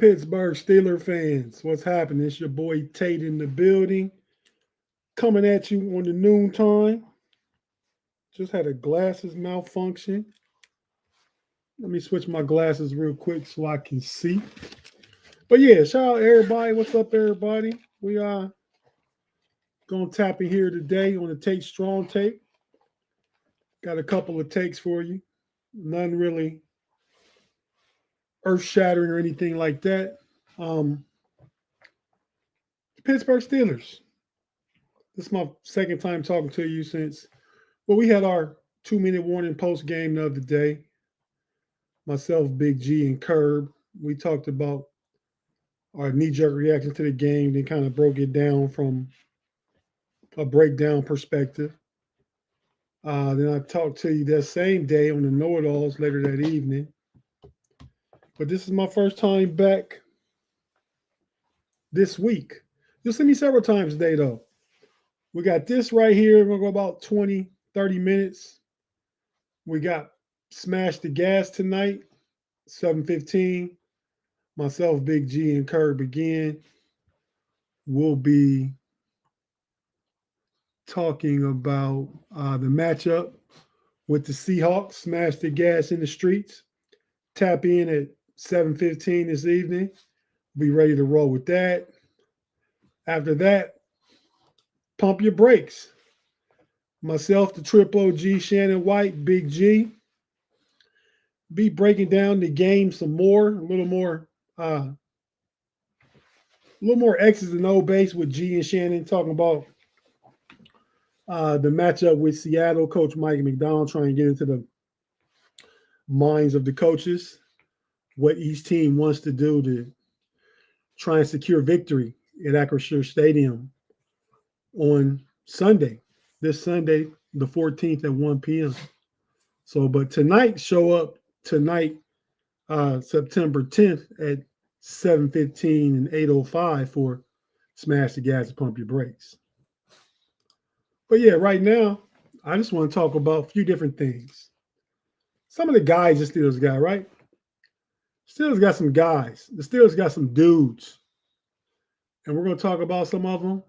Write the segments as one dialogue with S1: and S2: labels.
S1: Pittsburgh Steeler fans, what's happening? It's your boy Tate in the building, coming at you on the noontime. Just had a glasses malfunction. Let me switch my glasses real quick so I can see. But yeah, shout out everybody. What's up, everybody? We are gonna tap in here today on the Tate Strong Take. Got a couple of takes for you. None really earth shattering or anything like that. Um, Pittsburgh Steelers. This is my second time talking to you since, well, we had our 2 minute warning post game the other day. Myself, Big G, and Curb. We talked about our knee jerk reaction to the game, then kind of broke it down from a breakdown perspective. Then I talked to you that same day on the KnoItAllz later that evening. But this is my first time back this week. You'll see me several times today, though. We got this right here. We're going to go about 20, 30 minutes. We got Smash the Gas tonight, 7:15. Myself, Big G, and Curb again. We'll be talking about the matchup with the Seahawks. Smash the Gas in the streets. Tap in at 7:15 this evening. Be ready to roll with that. After that, pump your brakes. Myself, the Triple OG, Shannon White, Big G. Be breaking down the game some more, a little more X's and O base with G and Shannon talking about the matchup with Seattle. Coach Mike McDonald trying to get into the minds of the coaches, what each team wants to do to try and secure victory at Acrisure Stadium on Sunday, this Sunday, the 14th at 1 p.m. So, but tonight, show up tonight, September 10th at 7:15 and 8:05 for Smash the Gas and Pump Your Brakes. But yeah, right now, I just want to talk about a few different things. Some of the guys the Steelers got, right? Steelers got some guys. The Steelers got some dudes. And we're going to talk about some of them.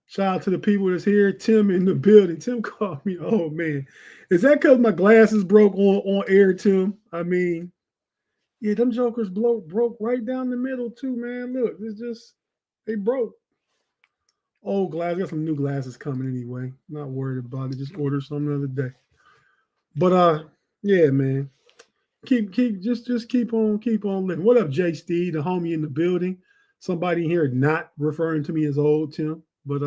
S1: Shout out to the people that's here. Tim in the building. Tim called me, oh man. Is that because my glasses broke on air, Tim? I mean, yeah, them jokers broke right down the middle too, man. Look, it's just, they broke. Old glasses. Got some new glasses coming anyway. Not worried about it. Just order some the other day. But yeah, man. Keep keep on living. What up, Jay Steve, the homie in the building? Somebody here not referring to me as old, Tim. But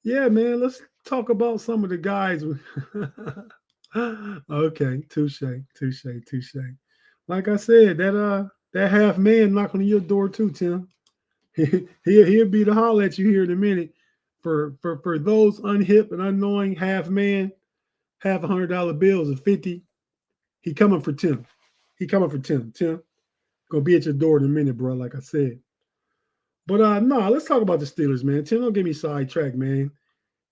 S1: yeah, man, let's talk about some of the guys. Okay, touche. Like I said, that half man knocking on your door too, Tim. He'll be to holler at you here in a minute. For those unhip and unknowing, half man, half $100 bills of 50. He coming for Tim. Tim, gonna be at your door in a minute, bro. Like I said. But no, let's talk about the Steelers, man. Tim, don't get me sidetracked, man.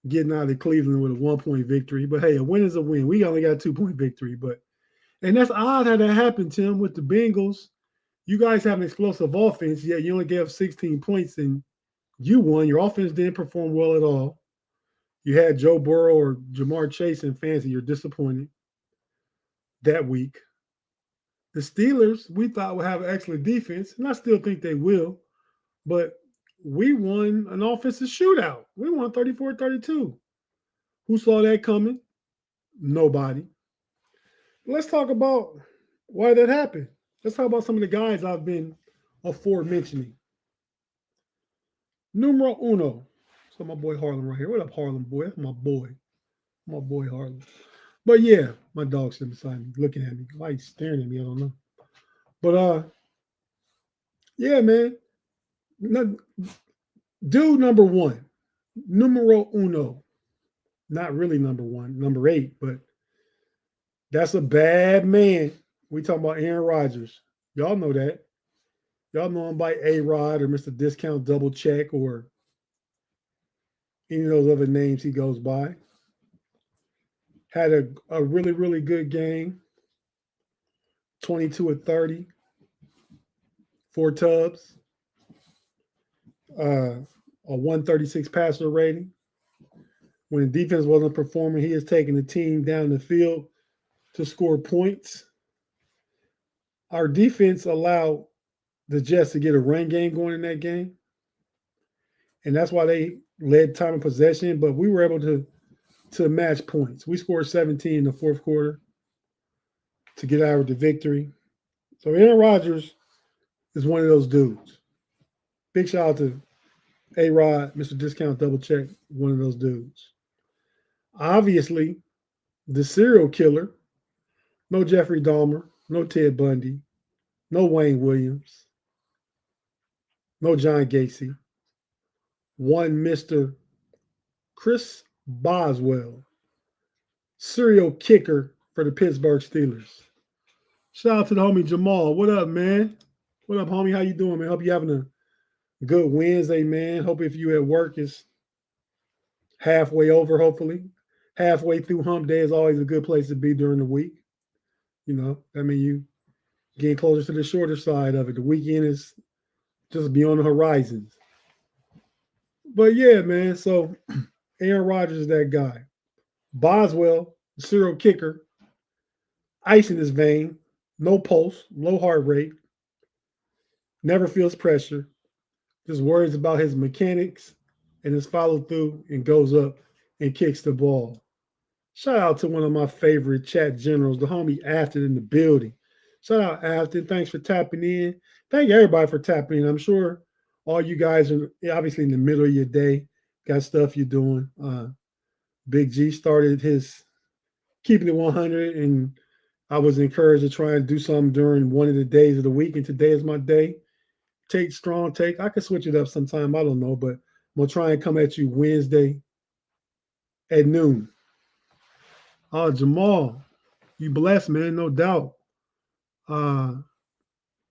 S1: Getting out of Cleveland with a 1-point victory. But hey, a win is a win. We only got a 2-point victory. And that's odd how that happened, Tim, with the Bengals. You guys have an explosive offense, yet you only gave 16 points and you won. Your offense didn't perform well at all. You had Joe Burrow or Jamar Chase and fancy. You're disappointed that week. The Steelers, we thought would have an excellent defense, and I still think they will. But we won an offensive shootout. We won 34-32. Who saw that coming? Nobody. Let's talk about why that happened. Let's talk about some of the guys I've been aforementioning. Numero uno. So my boy Harlem right here. What up, Harlem boy? That's my boy. My boy Harlem. But yeah, my dog's sitting beside me, looking at me. Why he's staring at me, I don't know. But yeah, man. Dude number one. Numero uno. Not really number one, number 8, but that's a bad man. We talking about Aaron Rodgers. Y'all know that. Y'all know him by A-Rod or Mr. Discount Double Check or any of those other names he goes by. Had a really, really good game. 22 of 30. 4 tubs, a 136 passer rating. When the defense wasn't performing, he has taken the team down the field to score points. Our defense allowed the Jets to get a run game going in that game, and that's why they led time of possession. But we were able to match points. We scored 17 in the fourth quarter to get out with the victory. So Aaron Rodgers is one of those dudes. Big shout out to A-Rod, Mr. Discount Double Check, one of those dudes. Obviously, the serial killer, no Jeffrey Dahmer, no Ted Bundy, no Wayne Williams, no John Gacy, one Mr. Chris Boswell, serial kicker for the Pittsburgh Steelers. Shout out to the homie Jamal. What up, man? What up, homie? How you doing, man? Hope you having a good Wednesday, man. Hope if you at work is halfway over, hopefully. Halfway through hump day is always a good place to be during the week. You know, I mean, you getting closer to the shorter side of it. The weekend is just beyond the horizons. But yeah, man, so Aaron Rodgers is that guy. Boswell, the serial kicker, ice in his vein, no pulse, low heart rate, never feels pressure, just worries about his mechanics and his follow through and goes up and kicks the ball. Shout out to one of my favorite chat generals, the homie Afton in the building. Shout out Afton. Thanks for tapping in. Thank everybody for tapping in. I'm sure all you guys are obviously in the middle of your day, got stuff you're doing. Big G started his keeping it 100, and I was encouraged to try and do something during one of the days of the week, and today is my day. Tate, strong take. I could switch it up sometime. I don't know, but I'm going to try and come at you Wednesday at noon. Oh, Jamal, you blessed, man, no doubt.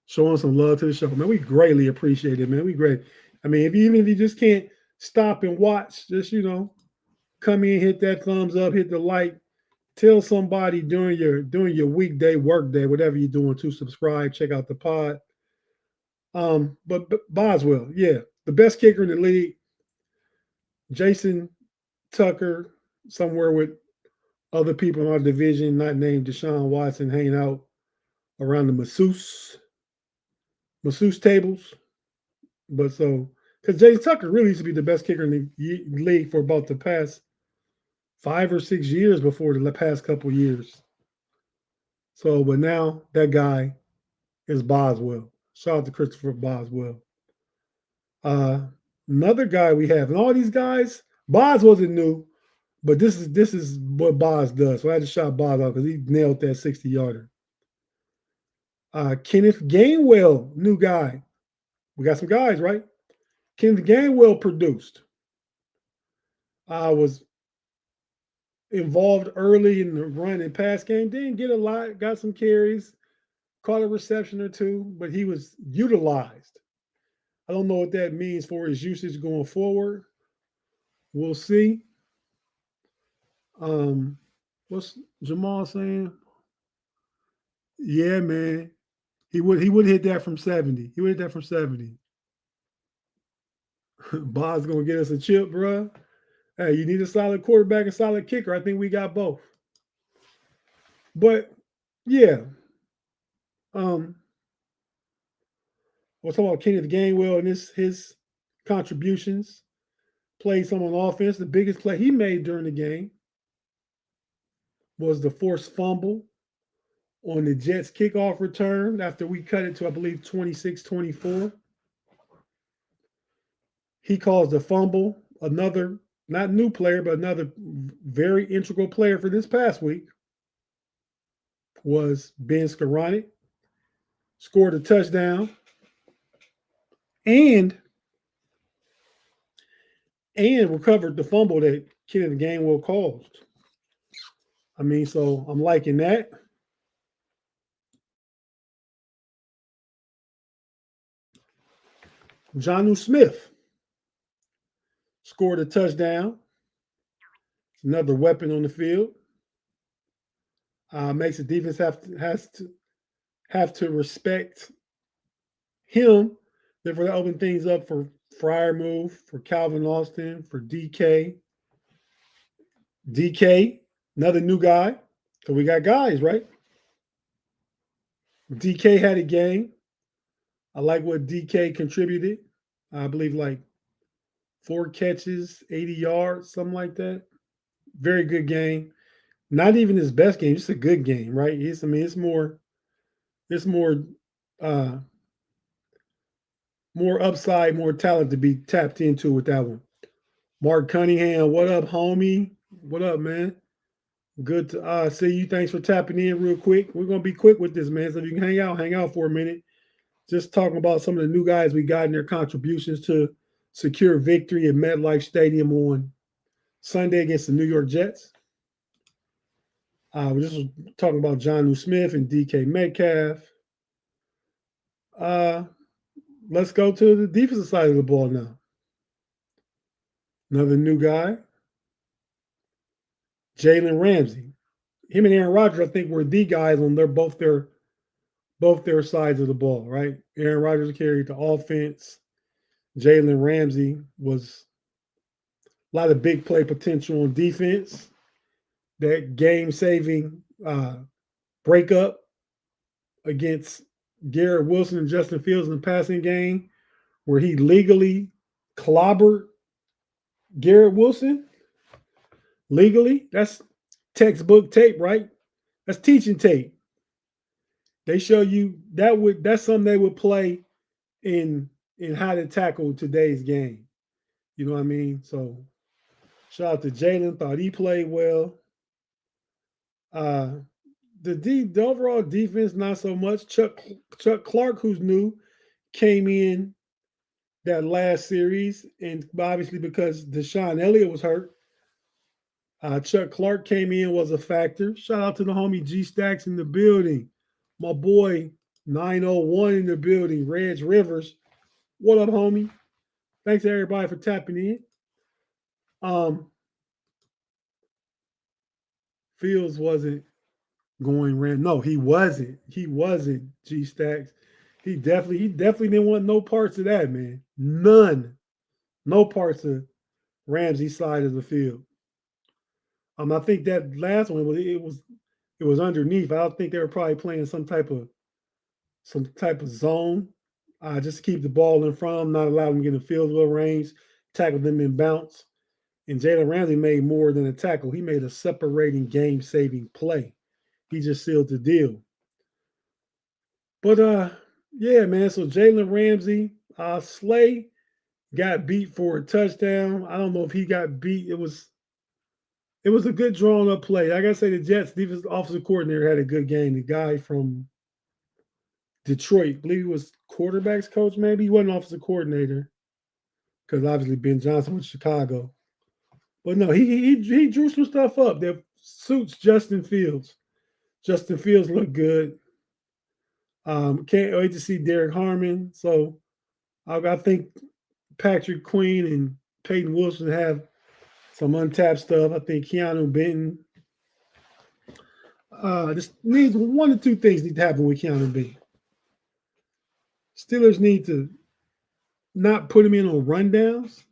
S1: Showing some love to the show, man. We greatly appreciate it, man. We great. I mean, even if you just can't stop and watch, just come in, hit that thumbs up, hit the like, tell somebody during your weekday, work day, whatever you're doing, to subscribe, check out the pod. But Boswell, yeah, the best kicker in the league. Jason Tucker, somewhere with other people in our division, not named Deshaun Watson, hanging out around the masseuse tables. But so, because Jason Tucker really used to be the best kicker in the league for about the past 5 or 6 years before the past couple years. So, but now that guy is Boswell. Shout out to Christopher Boswell. Another guy we have, and all these guys, Boz wasn't new, but this is what Boz does. So I had to shout Boz out because he nailed that 60-yarder. Kenneth Gainwell, new guy. We got some guys, right? Kenneth Gainwell produced. Was involved early in the run and pass game. Didn't get a lot, got some carries, caught a reception or two, but he was utilized. I don't know what that means for his usage going forward. We'll see. What's Jamal saying? Yeah, man. He would hit that from 70. He would hit that from 70. Bob's gonna get us a chip, bro. Hey, you need a solid quarterback and solid kicker. I think we got both. But yeah. We'll talk about Kenneth Gainwell and his contributions. Played some on offense. The biggest play he made during the game was the forced fumble on the Jets kickoff return after we cut it to, I believe, 26-24. He caused a fumble. Another, not new player, but another very integral player for this past week was Ben Skoranek. Scored a touchdown and recovered the fumble that Kenneth Gainwell caused. I mean, so I'm liking that. Jonnu Smith scored a touchdown. Another weapon on the field. Makes the defense have to respect him. Therefore, that opened things up for Fryer move, for Calvin Austin, for DK. DK, another new guy. So we got guys, right? DK had a game. I like what DK contributed. I believe like 4 catches, 80 yards, something like that. Very good game. Not even his best game, just a good game, right? It's uh more upside, more talent to be tapped into with that one. Mark Cunningham, what up, homie? What up, man? Good to see you. Thanks for tapping in real quick. We're gonna be quick with this, man. So if you can hang out for a minute. Just talking about some of the new guys we got in their contributions to secure victory at MetLife Stadium on Sunday against the New York Jets. We just was talking about Jonnu Smith and DK Metcalf. Let's go to the defensive side of the ball now. Another new guy, Jalen Ramsey. Him and Aaron Rodgers, I think, were the guys on both their sides of the ball, right? Aaron Rodgers carried the offense. Jalen Ramsey was a lot of big play potential on defense. That game-saving breakup against Garrett Wilson and Justin Fields in the passing game, where he legally clobbered Garrett Wilson. Legally, that's textbook tape, right? That's teaching tape. They show you that's something they would play in how to tackle today's game. You know what I mean? So shout out to Jalen. Thought he played well. The overall defense, not so much. Chuck Clark, who's new, came in that last series, and obviously because Deshaun Elliott was hurt, Chuck Clark came in, was a factor. Shout out to the homie G Stacks in the building. My boy 901 in the building. Reg Rivers. What up, homie? Thanks to everybody for tapping in. Fields wasn't going ran. No, he wasn't. He wasn't, G Stacks. He definitely didn't want no parts of that, man. None. No parts of Ramsey's side of the field. I think that last one was underneath. I don't think they were probably playing some type of zone. Just to keep the ball in front of them, not allow them to get in field goal range, tackle them in bounce. And Jalen Ramsey made more than a tackle. He made a separating, game-saving play. He just sealed the deal. But yeah, man. So Jalen Ramsey, Slay got beat for a touchdown. I don't know if he got beat. It was a good drawn up play. Like I say, the Jets defensive offensive coordinator had a good game. The guy from Detroit, I believe he was quarterbacks coach, maybe. He wasn't offensive coordinator because obviously Ben Johnson was Chicago. But no, he drew some stuff up that suits Justin Fields. Justin Fields looked good. Can't wait to see Derek Harmon. So I think Patrick Queen and Peyton Wilson have some untapped stuff. I think Keanu Benton. Just needs one or two things need to happen with Keanu Benton. Steelers need to not put him in on rundowns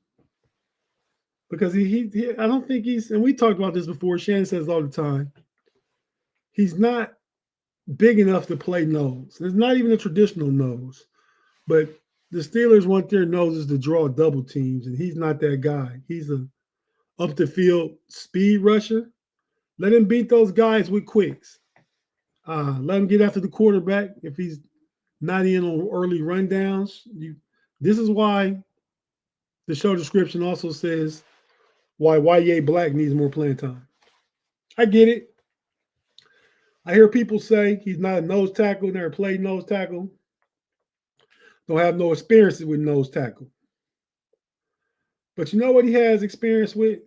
S1: because he I don't think he's, and we talked about this before. Shannon says all the time, he's not big enough to play nose. It's not even a traditional nose, but the Steelers want their noses to draw double teams, and he's not that guy. He's a up the field speed rusher. Let him beat those guys with quicks. Let him get after the quarterback if he's not in on early rundowns. This is why the show description also says why Yahya Black needs more playing time. I get it. I hear people say he's not a nose tackle, never played nose tackle, don't have no experience with nose tackle. But you know what he has experience with?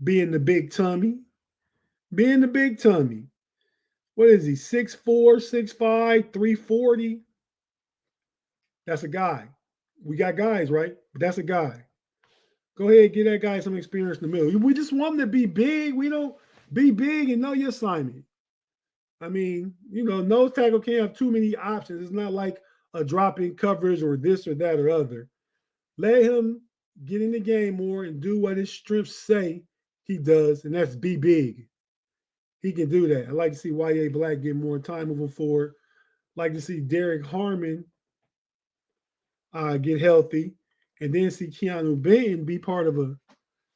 S1: Being the big tummy. Being the big tummy. What is he? 6'4", 6'5", 340. That's a guy. We got guys, right? But that's a guy. Go ahead and get that guy some experience in the middle. We just want him to be big. We don't be big and know your assignment. I mean, nose tackle can't have too many options. It's not like a drop in coverage or this or that or other. Let him get in the game more and do what his strengths say he does, and that's be big. He can do that. I'd like to see Yahya Black get more time moving forward. Like to see Derek Harmon get healthy, and then see Keanu Benton be part of a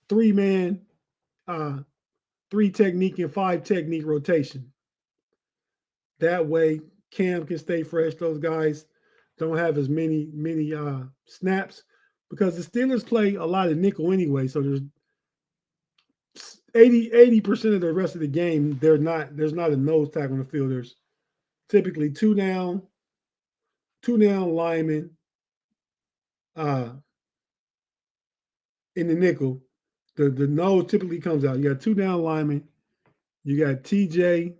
S1: three-man, 3 technique and 5 technique rotation. That way, Cam can stay fresh. Those guys don't have as many snaps because the Steelers play a lot of nickel anyway. So there's 80% of the rest of the game. There's not a nose tackle on the field. There's typically two down linemen in the nickel. The nose typically comes out. You got 2 down linemen. You got TJ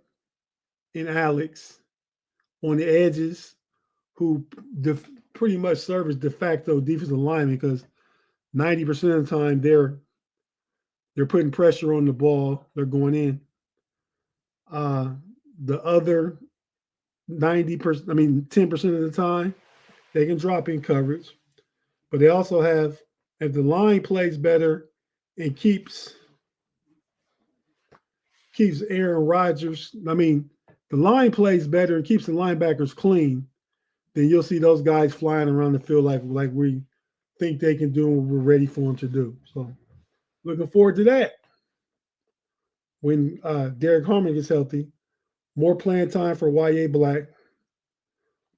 S1: and Alex on the edges, who pretty much serve as de facto defensive linemen because 90% of the time they're putting pressure on the ball. They're going in. The other 10% of the time, they can drop in coverage. But they also have, if the line plays better and keeps Aaron Rodgers, the line plays better and keeps the linebackers clean, then you'll see those guys flying around the field like we think they can do and we're ready for them to do. So looking forward to that. When Derek Harmon gets healthy, more playing time for Yahya Black.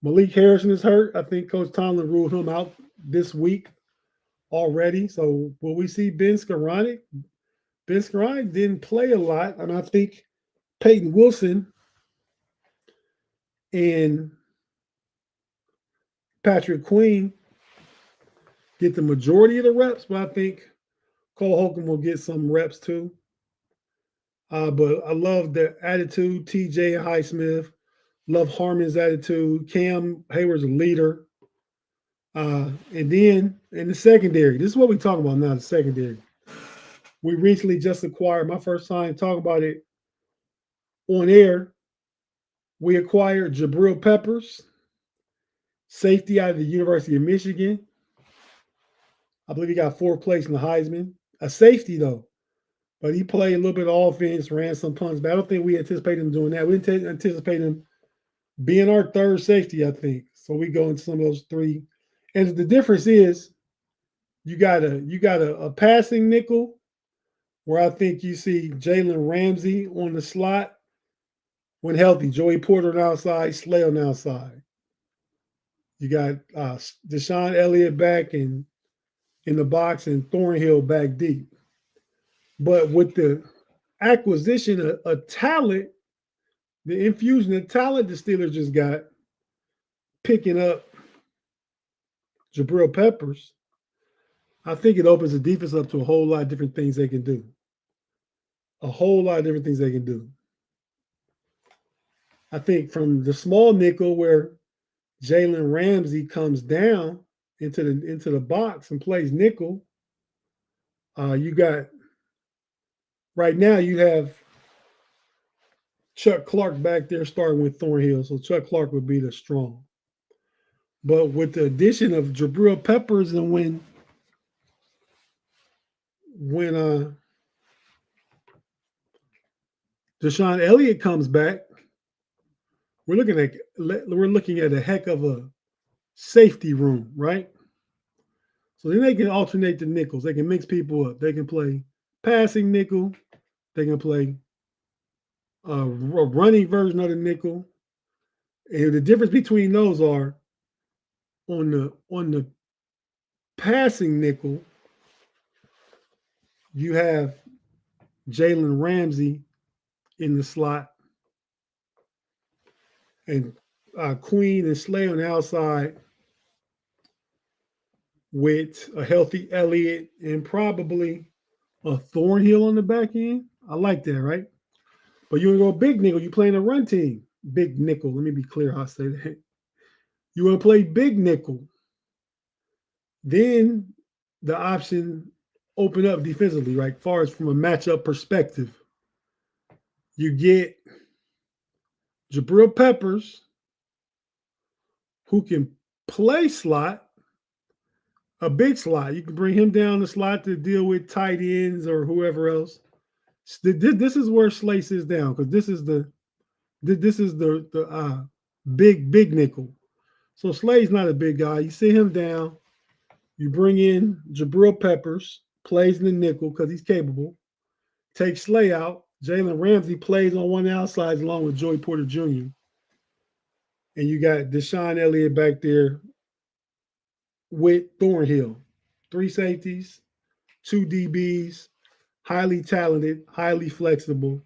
S1: Malik Harrison is hurt. I think Coach Tomlin ruled him out this week already. So will we see Ben Skowronek? Ben Skowronek didn't play a lot, and I think Peyton Wilson and Patrick Queen get the majority of the reps, but I think Cole Holcomb will get some reps too. But I love the attitude, TJ Highsmith. Love Harmon's attitude. Cam Hayward's a leader. And then in the secondary, this is what we talk about now, the secondary. We recently just acquired, my first time talking about it on air, we acquired Jabril Peppers, safety out of the University of Michigan. I believe he got 4th place in the Heisman. A safety, though. But he played a little bit of offense, ran some punts. But I don't think we anticipate him doing that. We didn't anticipate him being our 3rd safety, I think. So we go into some of those 3. And the difference is you got a passing nickel where I think you see Jalen Ramsey on the slot when healthy. Joey Porter on the outside, Slay on the outside. You got Deshaun Elliott back in the box and Thornhill back deep. But with the acquisition of talent, the infusion of talent the Steelers just got, picking up Jabril Peppers, I think it opens the defense up to a whole lot of different things they can do. A whole lot of different things they can do. I think from the small nickel where Jalen Ramsey comes down into the box and plays nickel, you got right now you have Chuck Clark back there starting with Thornhill, so Chuck Clark would be the strong. But with the addition of Jabril Peppers and when Deshaun Elliott comes back, we're looking at a heck of a safety room, right? So then they can alternate the nickels. They can mix people up. They can play passing nickel. They can play a running version of the nickel. And the difference between those are on the passing nickel, you have Jalen Ramsey in the slot and Queen and Slay on the outside with a healthy Elliott and probably a Thornhill on the back end. I like that, right? But you want to go big nickel, you playing a run team. Big nickel. Let me be clear how I say that. You want to play big nickel. Then the option open up defensively, right? As far as from a matchup perspective. You get Jabril Peppers, who can play slot, a big slot. You can bring him down the slot to deal with tight ends or whoever else. This is where Slay sits down because this is the big nickel. So Slay's not a big guy. You sit him down. You bring in Jabril Peppers, plays in the nickel because he's capable. Take Slay out. Jalen Ramsey plays on one outside along with Joey Porter Jr. And you got Deshaun Elliott back there with Thornhill. 3 safeties, 2 DBs, highly talented, highly flexible,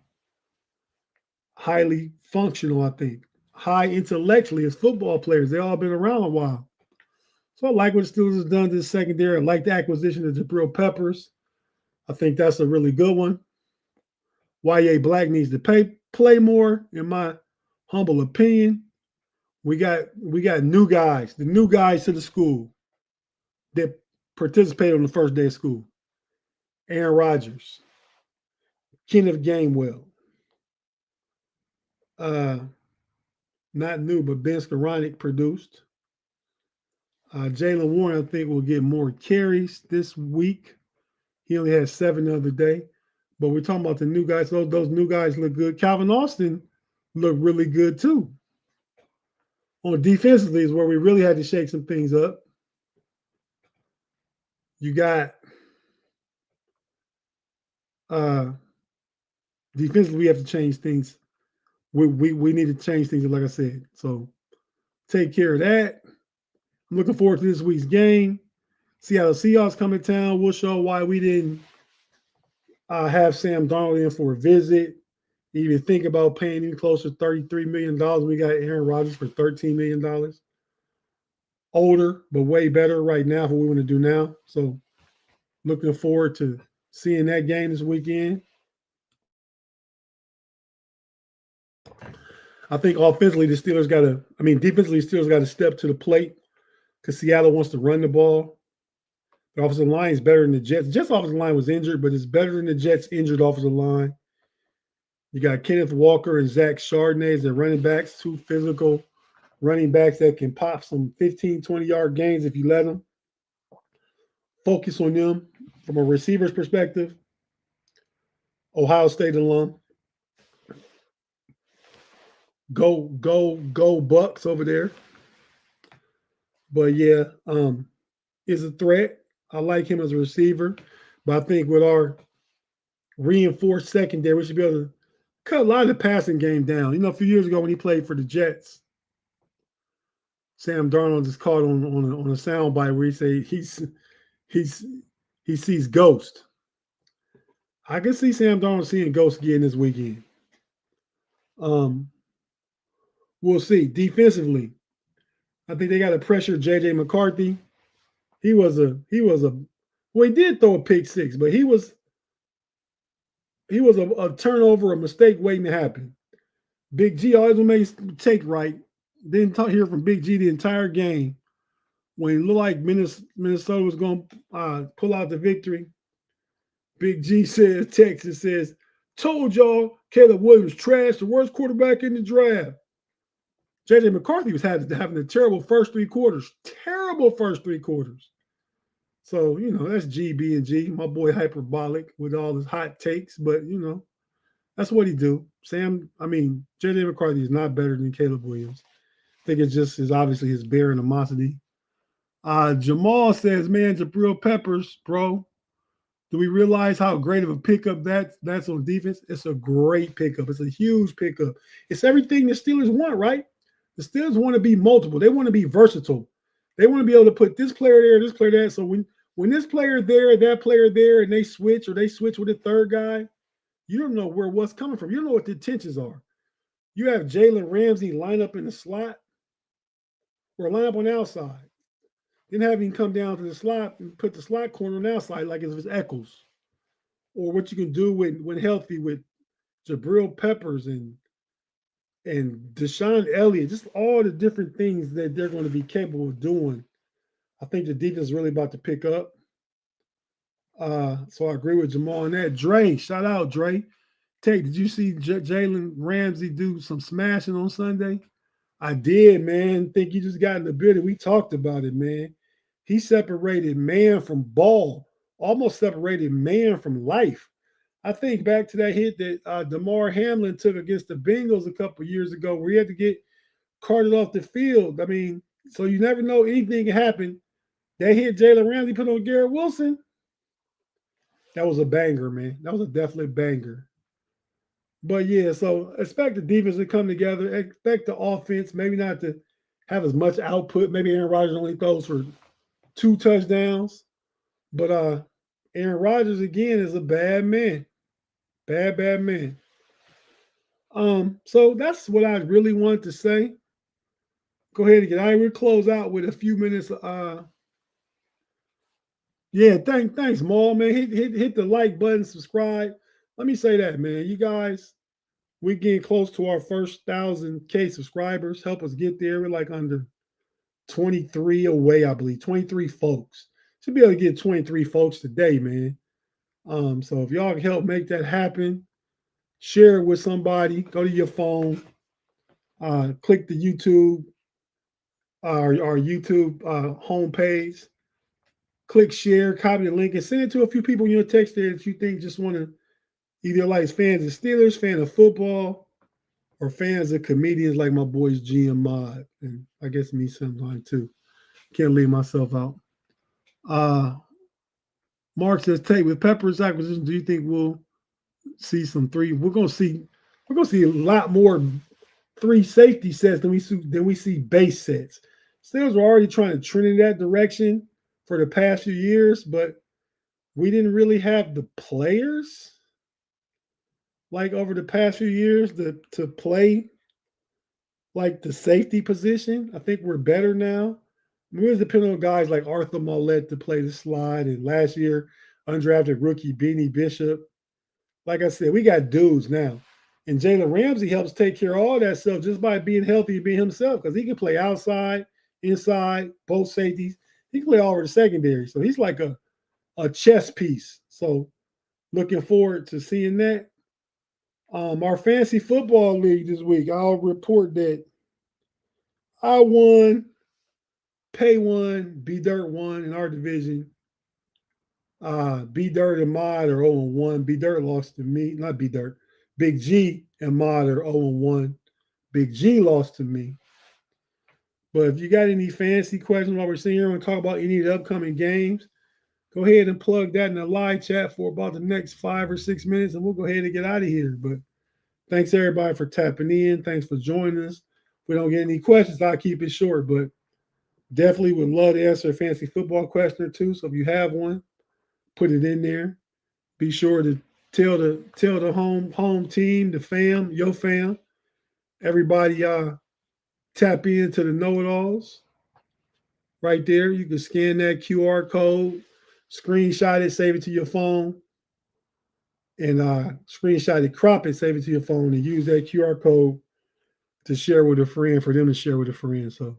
S1: highly functional, I think. High intellectually as football players. They all been around a while. So I like what the Steelers has done to the secondary. I like the acquisition of Jabril Peppers. I think that's a really good one. Yahya Black needs to play more, in my humble opinion. We got new guys, the new guys to the school that participated on the first day of school. Aaron Rodgers, Kenneth Gainwell, not new, but Ben Skoranek produced. Jalen Warren, I think, will get more carries this week. He only had 7 the other day. But we're talking about the new guys. Those new guys look good. Calvin Austin looked really good, too. On defensively is where we really had to shake some things up. You got defensively, we have to change things. We need to change things, like I said. So take care of that. I'm looking forward to this week's game. Seattle Seahawks come to town. We'll show why we didn't have Sam Darnold in for a visit. Even think about paying him close to $33 million. We got Aaron Rodgers for $13 million. Older, but way better right now for what we want to do now. So looking forward to seeing that game this weekend. I think offensively, defensively, the Steelers got to step to the plate because Seattle wants to run the ball. The offensive line is better than the Jets. The Jets' offensive line was injured, but it's better than the Jets' injured offensive line. You got Kenneth Walker and Zach Charbonnet as the running backs, 2 physical running backs that can pop some 15, 20-yard gains if you let them. Focus on them from a receiver's perspective. Ohio State alum. Go Bucks over there. But yeah, is a threat. I like him as a receiver. But I think with our reinforced secondary, we should be able to cut a lot of the passing game down. You know, a few years ago when he played for the Jets, Sam Darnold just caught on a soundbite where he sees ghost. I can see Sam Darnold seeing ghost again this weekend. We'll see. Defensively, I think they got to pressure J.J. McCarthy. He did throw a pick 6, but he was a turnover, a mistake waiting to happen. Big G always made a mistake right. Didn't hear from Big G the entire game. When it looked like Minnesota was going to pull out the victory, Big G says, Texas says, told y'all Caleb Williams trash, the worst quarterback in the draft. J.J. McCarthy was having a terrible first 3 quarters. Terrible first 3 quarters. So, you know, that's GB and G, my boy hyperbolic with all his hot takes. But, you know, that's what he do. J.J. McCarthy is not better than Caleb Williams. I think it's just obviously his bare animosity. Jamal says, man, Jabril Peppers, bro. Do we realize how great of a pickup that's on defense? It's a great pickup. It's a huge pickup. It's everything the Steelers want, right? The Steelers want to be multiple. They want to be versatile. They want to be able to put this player there, this player there. So when this player there, that player there, and they switch with a third guy, you don't know what's coming from. You don't know what the intentions are. You have Jalen Ramsey line up in the slot or line up on the outside. Then have him come down to the slot and put the slot corner on the outside like it's Eccles. Or what you can do when healthy with Jabril Peppers and Deshaun Elliott, just all the different things that they're going to be capable of doing. I think the defense is really about to pick up. So I agree with Jamal on that. Dre, shout out, Dre. Tate, did you see Jalen Ramsey do some smashing on Sunday? I did, man. Think you just got in the building. We talked about it, man. He separated man from ball, almost separated man from life. I think back to that hit that Damar Hamlin took against the Bengals a couple years ago, where he had to get carted off the field. I mean, so you never know, anything can happen. That hit Jalen Ramsey put on Garrett Wilson, that was a banger, man. That was a definite banger. But yeah, so expect the defense to come together. Expect the offense maybe not to have as much output. Maybe Aaron Rodgers only throws for 2 touchdowns. But Aaron Rodgers again is a bad man. Bad man. So that's what I really wanted to say. Go ahead and get out. We'll close out with a few minutes. Yeah, thanks, Maul, man. Hit the like button, subscribe. Let me say that, man. You guys, we're getting close to our first 1,000K subscribers. Help us get there. We're like under 23 away, I believe. 23 folks. Should be able to get 23 folks today, man. So if y'all can help make that happen, share it with somebody. Go to your phone. Click the YouTube, our YouTube homepage. Click share, copy the link, and send it to a few people in your text there that you think just want to either like fans of Steelers, fan of football, or fans of comedians like my boys G and Mod, and I guess me sometimes too. Can't leave myself out. Mark says, Tate, with Pepper's acquisition, do you think we'll see some three? We're gonna see a lot more 3 safety sets than we see base sets. Steelers were already trying to trend in that direction for the past few years, but we didn't really have the players like over the past few years to play like the safety position. I think we're better now. We was depending on guys like Arthur Mollett to play the slide, and last year undrafted rookie Beanie Bishop. Like I said, we got dudes now. And Jalen Ramsey helps take care of all that stuff just by being healthy and being himself, because he can play outside, inside, both safeties. He can play all over the secondary. So he's like a chess piece. So looking forward to seeing that. Our fantasy football league this week, I'll report that I won, Pay won, B Dirt won in our division. B Dirt and Mod are 0-1. B Dirt lost to me, not B Dirt. Big G and Mod are 0-1. Big G lost to me. But if you got any fantasy questions while we're sitting here and talk about any of the upcoming games, go ahead and plug that in the live chat for about the next 5 or 6 minutes, and we'll go ahead and get out of here. But thanks everybody for tapping in. Thanks for joining us. If we don't get any questions, I'll keep it short, but definitely would love to answer a fantasy football question or two. So if you have one, put it in there. Be sure to tell the home team, the fam, your fam, everybody tap into the KnoItAllz right there. You can scan that QR code, screenshot it, save it to your phone, and screenshot it, crop it, save it to your phone, and use that QR code to share with a friend, for them to share with a friend. So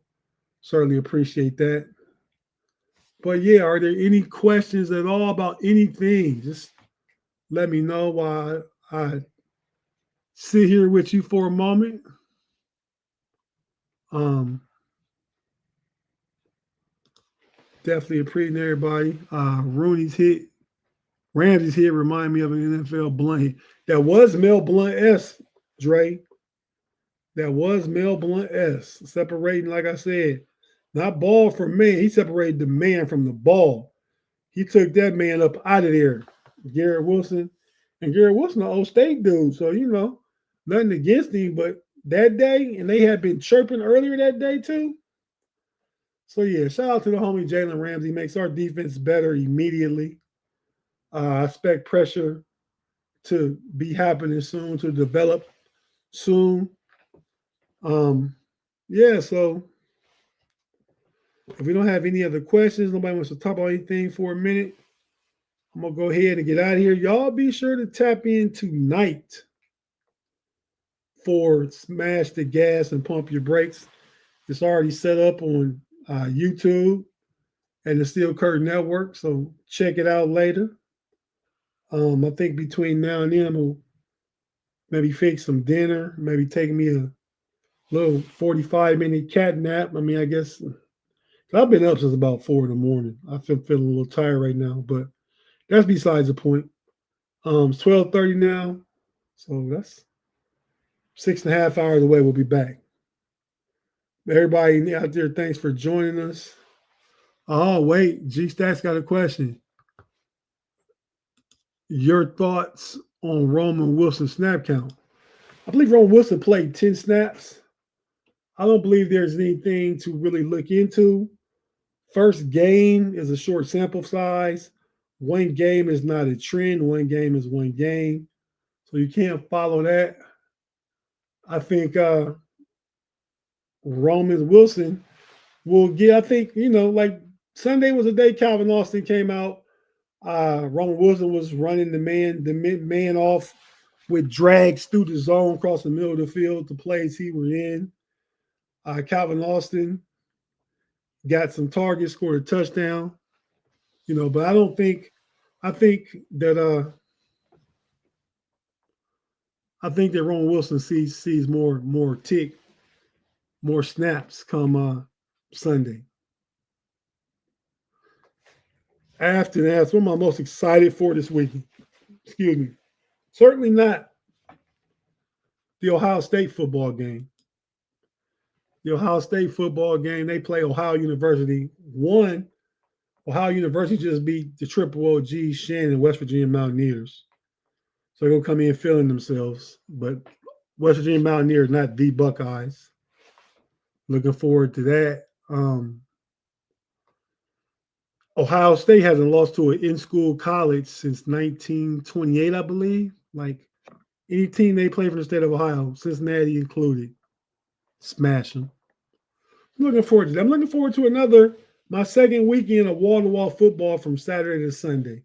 S1: certainly appreciate that. But yeah, are there any questions at all about anything? Just let me know while I sit here with you for a moment. Definitely appreciating everybody. Rooney's hit, Ramsey's hit remind me of an NFL blunt hit. That was Mel Blunt S, Dre. That was Mel Blunt S. Separating, like I said, not ball from man. He separated the man from the ball. He took that man up out of there. Garrett Wilson. And Garrett Wilson, an old state dude. So, nothing against him. But that day, and they had been chirping earlier that day too. So, yeah, shout out to the homie Jalen Ramsey. Makes our defense better immediately. I expect pressure to be happening soon, to develop soon. Yeah, so if we don't have any other questions, nobody wants to talk about anything for a minute, I'm going to go ahead and get out of here. Y'all be sure to tap in tonight for Smash the Gas and Pump Your Brakes. It's already set up on YouTube and the Steel Curtain Network, so check it out later. I think between now and then, I'm going to maybe fix some dinner, maybe take me Little 45-minute cat nap. I mean, I guess I've been up since about 4 in the morning. I feel feeling a little tired right now, but that's besides the point. It's 12:30 now, so that's 6.5 hours away. We'll be back. Everybody out there, thanks for joining us. Oh, wait, G Stats got a question. Your thoughts on Roman Wilson's snap count? I believe Roman Wilson played 10 snaps. I don't believe there's anything to really look into. First game is a short sample size. One game is not a trend. One game is one game. So you can't follow that. I think Roman Wilson will get, I think, like Sunday was the day Calvin Austin came out. Roman Wilson was running the man off with drags through the zone across the middle of the field, the plays he was in. Calvin Austin got some targets, scored a touchdown, but I think that Roman Wilson sees more snaps come Sunday. After that, what am I most excited for this weekend? Excuse me. Certainly not the Ohio State football game. The Ohio State football game, they play Ohio University. Ohio University just beat the Triple OG Shannon West Virginia Mountaineers. So they're going to come in feeling themselves. But West Virginia Mountaineers, not the Buckeyes. Looking forward to that. Ohio State hasn't lost to an in-school college since 1928, I believe. Like any team they play from the state of Ohio, Cincinnati included, smash them. Looking forward to that. I'm looking forward to my second weekend of wall-to-wall football from Saturday to Sunday.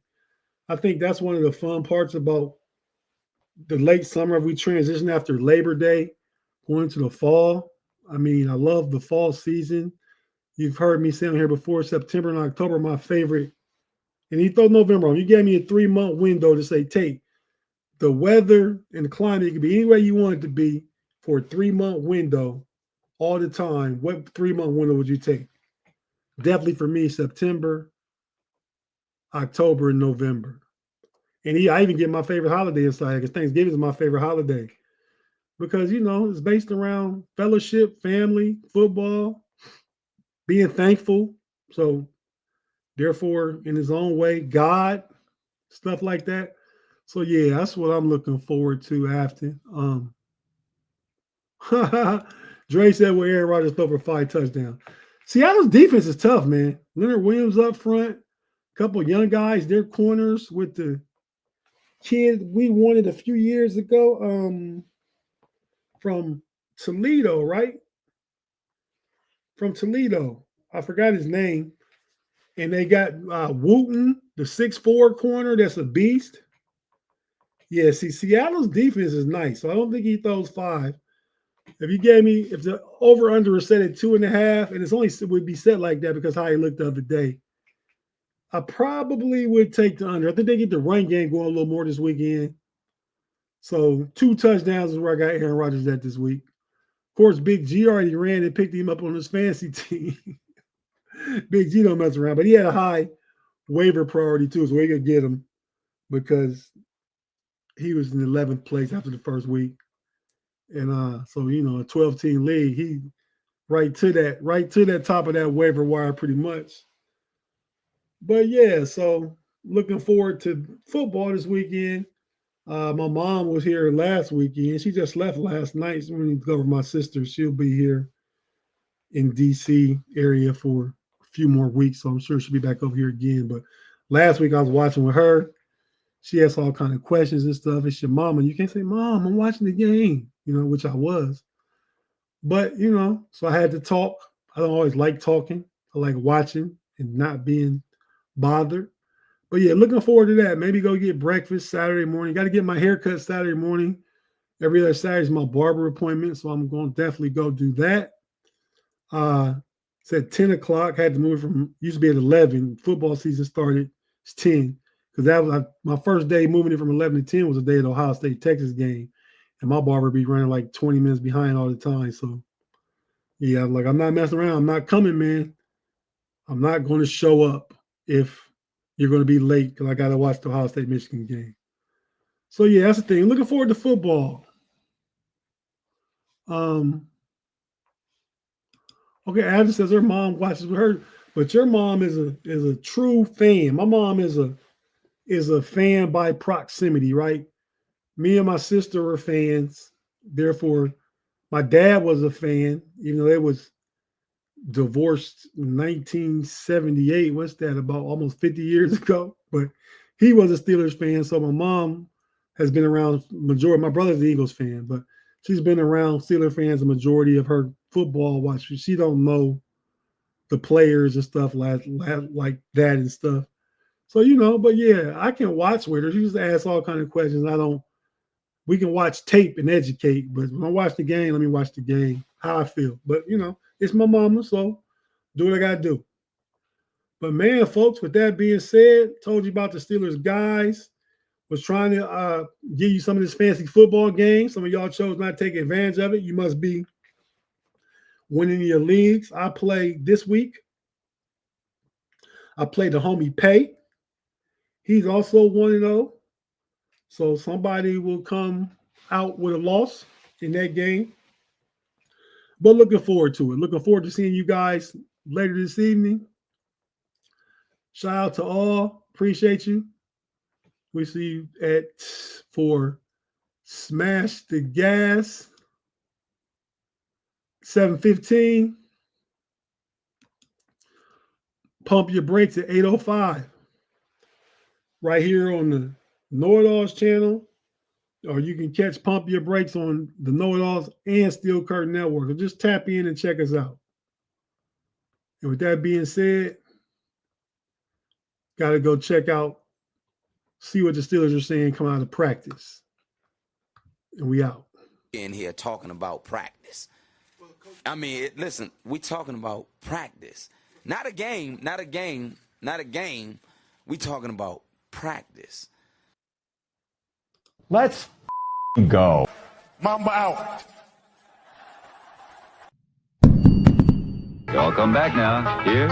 S1: I think that's one of the fun parts about the late summer. We transition after Labor Day, going into the fall. I mean, I love the fall season. You've heard me say on here before, September and October, my favorite. And you throw November on. You gave me a 3-month window to say, Tate, the weather and the climate could be any way you want it to be for a 3-month window all the time. What 3-month window would you take? Definitely for me, September, October, and November. And I even get my favorite holiday inside because Thanksgiving is my favorite holiday. Because, it's based around fellowship, family, football, being thankful. So, therefore, in his own way, God, stuff like that. So, yeah, that's what I'm looking forward to after. Dre said, well, Aaron Rodgers threw for 5 touchdowns. Seattle's defense is tough, man. Leonard Williams up front, a couple of young guys, they're corners with the kid we wanted a few years ago from Toledo, right? From Toledo. I forgot his name. And they got Wooten, the 6'4" corner, that's a beast. Yeah, see, Seattle's defense is nice, so I don't think he throws 5. If the over-under is set at 2.5, and it would be set like that because how he looked the other day, I probably would take the under. I think they get the run game going a little more this weekend. So 2 touchdowns is where I got Aaron Rodgers at this week. Of course, Big G already ran and picked him up on his fantasy team. Big G don't mess around, but he had a high waiver priority too, so we could get him because he was in 11th place after the first week. And so, a 12-team league, he right to that top of that waiver wire pretty much. But yeah, so looking forward to football this weekend. My mom was here last weekend. She just left last night. So we need to go with my sister. She'll be here in DC area for a few more weeks. So I'm sure she'll be back over here again. But last week I was watching with her. She asked all kind of questions and stuff. It's your mama. You can't say, Mom, I'm watching the game, which I was. But, so I had to talk. I don't always like talking. I like watching and not being bothered. But yeah, looking forward to that. Maybe go get breakfast Saturday morning. Got to get my hair cut Saturday morning. Every other Saturday is my barber appointment. So I'm going to definitely go do that. It's at 10 o'clock. I had to move used to be at 11. Football season started. It's 10. Because that was my first day moving it from 11 to 10 was the day of the Ohio State-Texas game. And my barber be running like 20 minutes behind all the time. So Yeah, like, I'm not messing around. I'm not coming, man. I'm not going to show up if you're going to be late because I got to watch the Ohio State Michigan game. So yeah, that's the thing. Looking forward to football. Okay, Adam says her mom watches with her, but your mom is a true fan. My mom is a fan by proximity, right? Me and my sister are fans. Therefore, my dad was a fan, even though they was divorced in 1978. What's that, about almost 50 years ago? But he was a Steelers fan. So my mom has been around majority. My brother's an Eagles fan, but she's been around Steelers fans the majority of her football watch. She don't know the players and stuff like that and stuff. So, but yeah, I can watch with her. She just asks all kind of questions. We can watch tape and educate, but when I watch the game, let me watch the game, how I feel. But, it's my mama, so do what I got to do. But, man, folks, with that being said, told you about the Steelers guys. Was trying to give you some of this fancy football game. Some of y'all chose not to take advantage of it. You must be winning your leagues. I played this week. I played the homie Pay. He's also 1-0. So somebody will come out with a loss in that game. But looking forward to it. Looking forward to seeing you guys later this evening. Shout out to all. Appreciate you. We see you for Smash the Gas. 7:15. Pump Your Brakes at 8:05. Right here on the KnoItAllz channel. Or you can catch Pump Your Brakes on the KnoItAllz and Steel Curtain Network. So just tap in and check us out. And with that being said, got to go check out, see what the Steelers are saying come out of practice. And we out.
S2: In here talking about practice. I mean, listen, we talking about practice. Not a game. We talking about practice.
S3: Let's go.
S4: Mamba out.
S3: Y'all come back now. Here